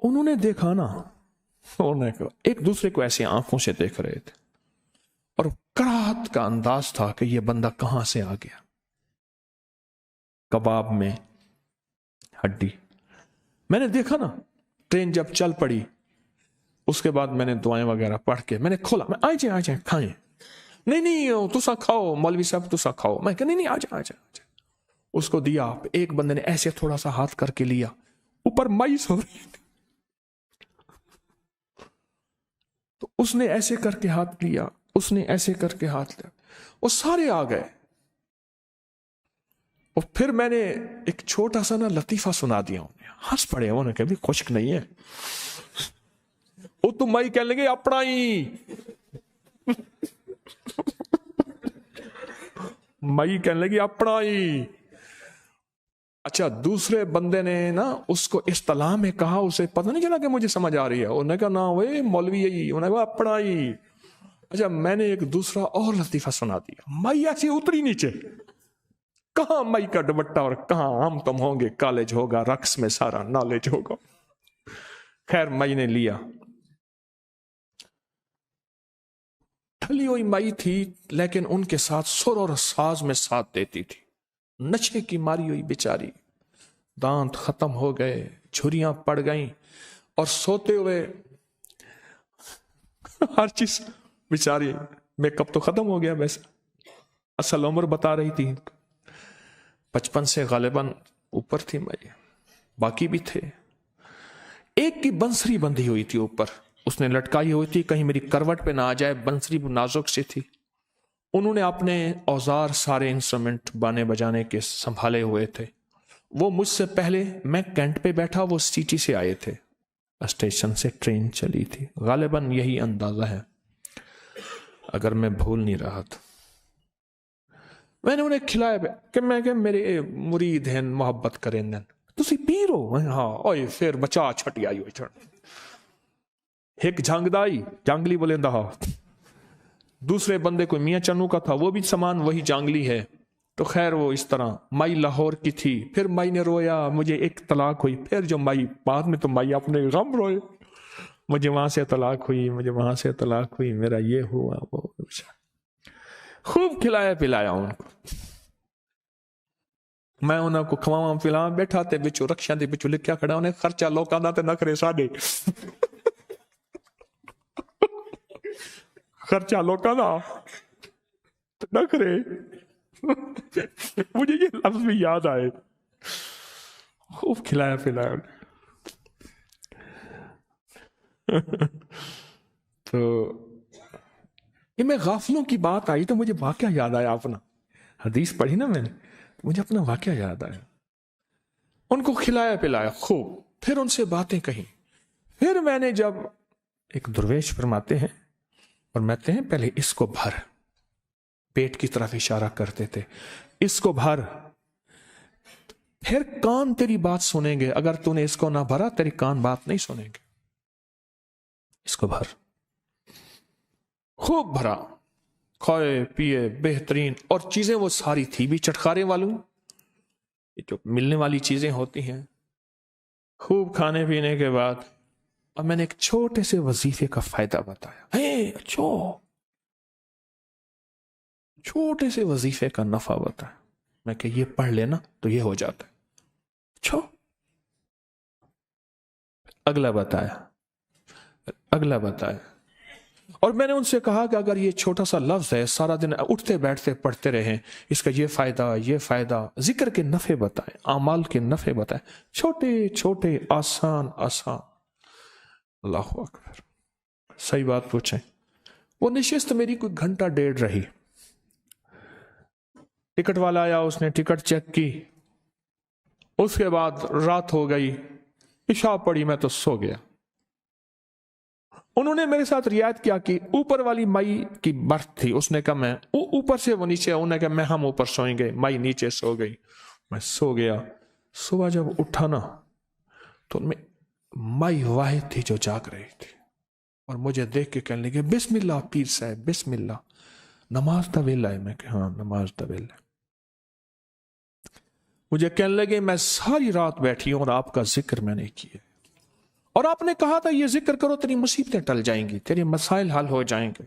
انہوں نے دیکھا نا، انہوں نے ایک دوسرے کو ایسے آنکھوں سے دیکھ رہے تھے اور کراہت کا انداز تھا کہ یہ بندہ کہاں سے آ گیا. کباب میں ہڈی. میں نے دیکھا نا ٹرین جب چل پڑی اس کے بعد میں نے دعائیں وغیرہ پڑھ کے میں نے کھولا، میں آ جائیں کھائیں. نہیں تسا کھاؤ مولوی صاحب تسا کھاؤ. میں کہ نہیں آ جائیں. اس کو دیا. ایک بندے نے ایسے تھوڑا سا ہاتھ کر کے لیا، اوپر مائی سو رہی تو اس نے ایسے کر کے ہاتھ لیا، اس نے ایسے کر کے ہاتھ لیا، وہ سارے آ گئے. اور پھر میں نے ایک چھوٹا سا نا لطیفہ سنا دیا، انہیں ہنس پڑے. انہوں نے کہا بھی خشک نہیں ہے. وہ تو مائی کہنے لگے اپنا ہی مائی کہنے لگی اپنا ہی. اچھا دوسرے بندے نے نا اس کو اصطلاح میں کہا، اسے پتہ نہیں چلا کہ مجھے سمجھ آ رہی ہے. انہوں نے کہا نا وہ مولوی یہی، انہوں نے کہا اپنا ہی. اچھا میں نے ایک دوسرا اور لطیفہ سنا دیا. مائی ایسی اتری نیچے، کہاں مائی کا دوپٹہ اور کہاں ہم تم ہوں گے، کالج ہوگا رقص میں سارا نالج ہوگا. خیر مائی نے لیا. ڈھلی ہوئی مائی تھی لیکن ان کے ساتھ سر اور ساز میں ساتھ دیتی تھی. نشے کی ماری ہوئی بیچاری، دانت ختم ہو گئے، جھریاں پڑ گئیں اور سوتے ہوئے ہر چیز بیچاری. میک اپ تو ختم ہو گیا، ویسے اصل عمر بتا رہی تھی 55 سے غالباً اوپر تھی مائی، باقی بھی تھے. ایک کی بنسری بندھی ہوئی تھی اوپر، اس نے لٹکائی ہوئی تھی کہیں میری کروٹ پہ نہ آ جائے. بنسری نازک سی تھی. انہوں نے اپنے اوزار سارے انسٹرومنٹ بانے بجانے کے سنبھالے ہوئے تھے. وہ مجھ سے پہلے، میں کینٹ پہ بیٹھا، وہ سٹی سے آئے تھے. اسٹیشن سے ٹرین چلی تھی، غالباً یہی اندازہ ہے اگر میں بھول نہیں رہا تھا. میں نے انہیں کھلایا کہ میں کہ میرے مرید ہیں، محبت کریں دن تسی پیر ہو. ہاں اوئے پھر بچا چھٹی آئی ہوئی چھڑ ایک جھانگدائی جانگلی بولے دہا. دوسرے بندے کوئی میاں چنو کا تھا، وہ بھی سامان وہی جانگلی ہے. تو خیر وہ اس طرح. مائی لاہور کی تھی. پھر مائی نے رویا، مجھے ایک طلاق ہوئی. پھر جو مائی بعد میں تو مائی اپنے غم روئے، مجھے وہاں سے طلاق ہوئی، مجھے وہاں سے طلاق ہوئی، میرا یہ ہوا وہ. خوب کھلایا پلایا ان کو. میں انہوں کو کھواواں پلاواں بیٹھا تے بچو رکشا دے بچو لکھیا کھڑا، انہیں خرچہ لوکاں دا تے نخرے ساڈے. خرچہ لوکاں دا تے نخرے. مجھے یہ لفظ بھی یاد آئے. خوب کھلایا پلایا. تو یہ میں غافلوں کی بات آئی تو مجھے واقعہ یاد آیا. اپنا حدیث پڑھی نا میں نے، مجھے اپنا واقعہ یاد آیا. ان کو کھلایا پلایا خوب، پھر ان سے باتیں کہیں. پھر میں نے جب ایک درویش فرماتے ہیں اور کہتے ہیں پہلے اس کو بھر، پیٹ کی طرف اشارہ کرتے تھے، اس کو بھر، پھر کان تیری بات سنیں گے. اگر تو نے اس کو نہ بھرا تیری کان بات نہیں سنیں گے. اس کو بھر. خوب بھرا، کھائے پیے بہترین. اور چیزیں وہ ساری تھی بھی چٹخارے والوں، جو ملنے والی چیزیں ہوتی ہیں. خوب کھانے پینے کے بعد اب میں نے ایک چھوٹے سے وظیفے کا فائدہ بتایا. چھوٹے سے وظیفے کا نفع بتایا. میں کہ یہ پڑھ لینا تو یہ ہو جاتا ہے. اگلا بتایا. اور میں نے ان سے کہا کہ اگر یہ چھوٹا سا لفظ ہے، سارا دن اٹھتے بیٹھتے پڑھتے رہیں، اس کا یہ فائدہ، ذکر کے نفع بتائیں، اعمال کے نفع بتائیں، چھوٹے چھوٹے آسان. اللہ اکبر. صحیح بات پوچھیں. وہ نشست میری کوئی گھنٹہ ڈیڑھ رہی. ٹکٹ والا آیا، اس نے ٹکٹ چیک کی. اس کے بعد رات ہو گئی، عشاء پڑی، میں تو سو گیا. انہوں نے میرے ساتھ رعایت کیا کہ اوپر والی مائی کی برتھ تھی. اس نے کہا میں اوپر سے وہ نیچے، انہوں نے کہا ہم اوپر سوئیں گے. مائی نیچے سو گئی، میں سو گیا. صبح جب اٹھا نا تو مائی واحد تھی جو جاگ رہی تھی، اور مجھے دیکھ کے کہنے لگے بسم اللہ پیر صاحب بسم اللہ، نماز دا ویلا ہے. میں کہ ہاں نماز دا ویلا ہے. مجھے کہنے لگے میں ساری رات بیٹھی ہوں اور آپ کا ذکر میں نے کیا. اور آپ نے کہا تھا یہ ذکر کرو تیری مصیبتیں ٹل جائیں گی، تیرے مسائل حل ہو جائیں گے،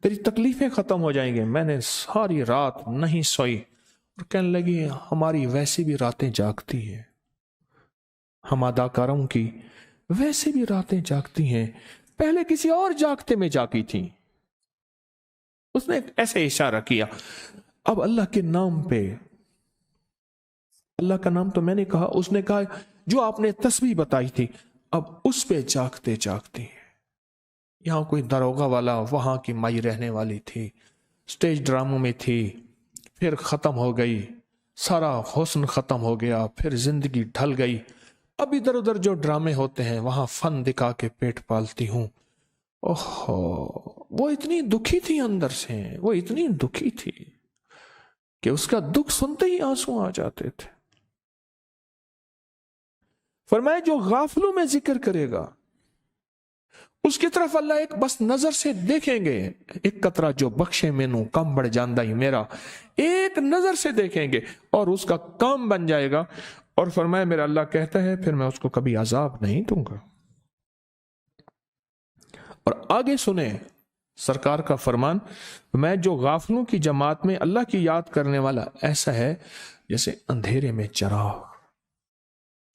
تیری تکلیفیں ختم ہو جائیں گی۔ میں نے ساری رات نہیں سوئی اور کہنے لگی ہماری ویسے بھی راتیں جاگتی ہیں، ہم اداکاروں کی ویسے بھی راتیں جاگتی ہیں، پہلے کسی اور جاگتے میں جاگی تھیں۔ اس نے ایسے اشارہ کیا۔ اب اللہ کے نام پہ، اللہ کا نام تو میں نے کہا، اس نے کہا جو آپ نے تسبیح بتائی تھی اب اس پہ جاگتے جاگتے ہیں۔ یہاں کوئی داروغہ والا، وہاں کی مائی رہنے والی تھی، سٹیج ڈراموں میں تھی، پھر ختم ہو گئی، سارا حسن ختم ہو گیا، پھر زندگی ڈھل گئی۔ اب ادھر ادھر جو ڈرامے ہوتے ہیں وہاں فن دکھا کے پیٹ پالتی ہوں۔ اوہو، وہ اتنی دکھی تھی اندر سے، وہ اتنی دکھی تھی کہ اس کا دکھ سنتے ہی آنسو آ جاتے تھے۔ فرمایا جو غافلوں میں ذکر کرے گا اس کی طرف اللہ ایک بس نظر سے دیکھیں گے، ایک قطرہ جو بخشے مینوں کم بڑھ جاندہ ہی میرا، ایک نظر سے دیکھیں گے اور اس کا کام بن جائے گا۔ اور فرمایا میرا اللہ کہتا ہے پھر میں اس کو کبھی عذاب نہیں دوں گا۔ اور آگے سنیں سرکار کا فرمان، میں جو غافلوں کی جماعت میں اللہ کی یاد کرنے والا ایسا ہے جیسے اندھیرے میں چراغ،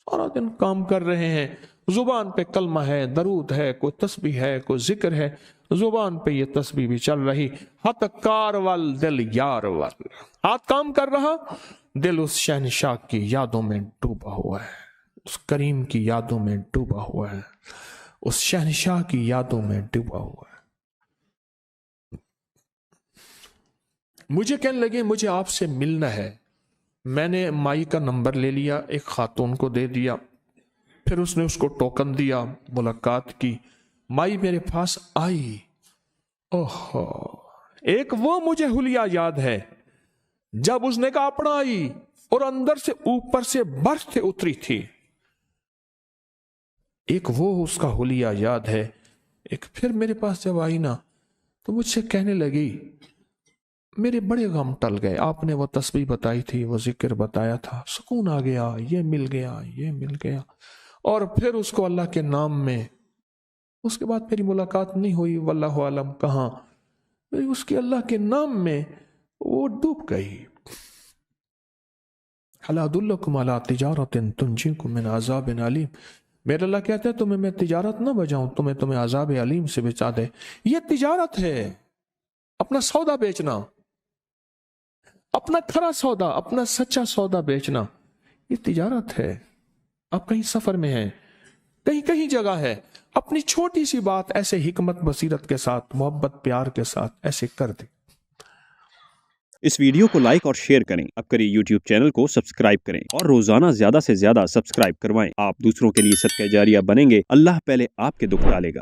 سارا دن کام کر رہے ہیں، زبان پہ کلمہ ہے، درود ہے، کوئی تسبیح ہے، کوئی ذکر ہے، زبان پہ یہ تسبیح بھی چل رہی، ہاتھ کار وال دل یار وال، ہاتھ کام کر رہا، دل اس شہنشاہ کی یادوں میں ڈوبا ہوا ہے، اس کریم کی یادوں میں ڈوبا ہوا ہے، اس شہنشاہ کی یادوں میں ڈوبا ہوا ہے۔ مجھے کہنے لگے مجھے آپ سے ملنا ہے۔ میں نے مائی کا نمبر لے لیا، ایک خاتون کو دے دیا، پھر اس نے اس کو ٹوکن دیا، ملاقات کی، مائی میرے پاس آئی۔ اوہو، ایک وہ مجھے حلیہ یاد ہے جب اس نے کہا اپنا آئی اور اندر سے اوپر سے برف سے اتری تھی، ایک وہ اس کا حلیہ یاد ہے۔ ایک پھر میرے پاس جب آئی نا تو مجھ سے کہنے لگی میرے بڑے غم ٹل گئے، آپ نے وہ تسبیح بتائی تھی، وہ ذکر بتایا تھا، سکون آ گیا، یہ مل گیا، یہ مل گیا۔ اور پھر اس کو اللہ کے نام میں، اس کے بعد میری ملاقات نہیں ہوئی، واللہ عالم کہاں، اس کے اللہ کے نام میں وہ ڈوب گئی۔ الا ادلکم علی تجارۃ تنجیکم من عذاب علیم، میرا اللہ کہتا ہے تمہیں میں تجارت نہ بجاؤں تمہیں عذاب علیم سے بچا دے۔ یہ تجارت ہے، اپنا سودا بیچنا، اپنا کھرا سودا، اپنا سچا سودا بیچنا، یہ تجارت ہے۔ آپ کہیں سفر میں ہیں، کہیں جگہ ہے، اپنی چھوٹی سی بات ایسے حکمت بصیرت کے ساتھ، محبت پیار کے ساتھ ایسے کر دیں۔ اس ویڈیو کو لائک اور شیئر کریں، اب کری یوٹیوب چینل کو سبسکرائب کریں اور روزانہ زیادہ سے زیادہ سبسکرائب کروائیں۔ آپ دوسروں کے لیے صدقہ جاریہ بنیں گے، اللہ پہلے آپ کے دکھ ڈالے گا۔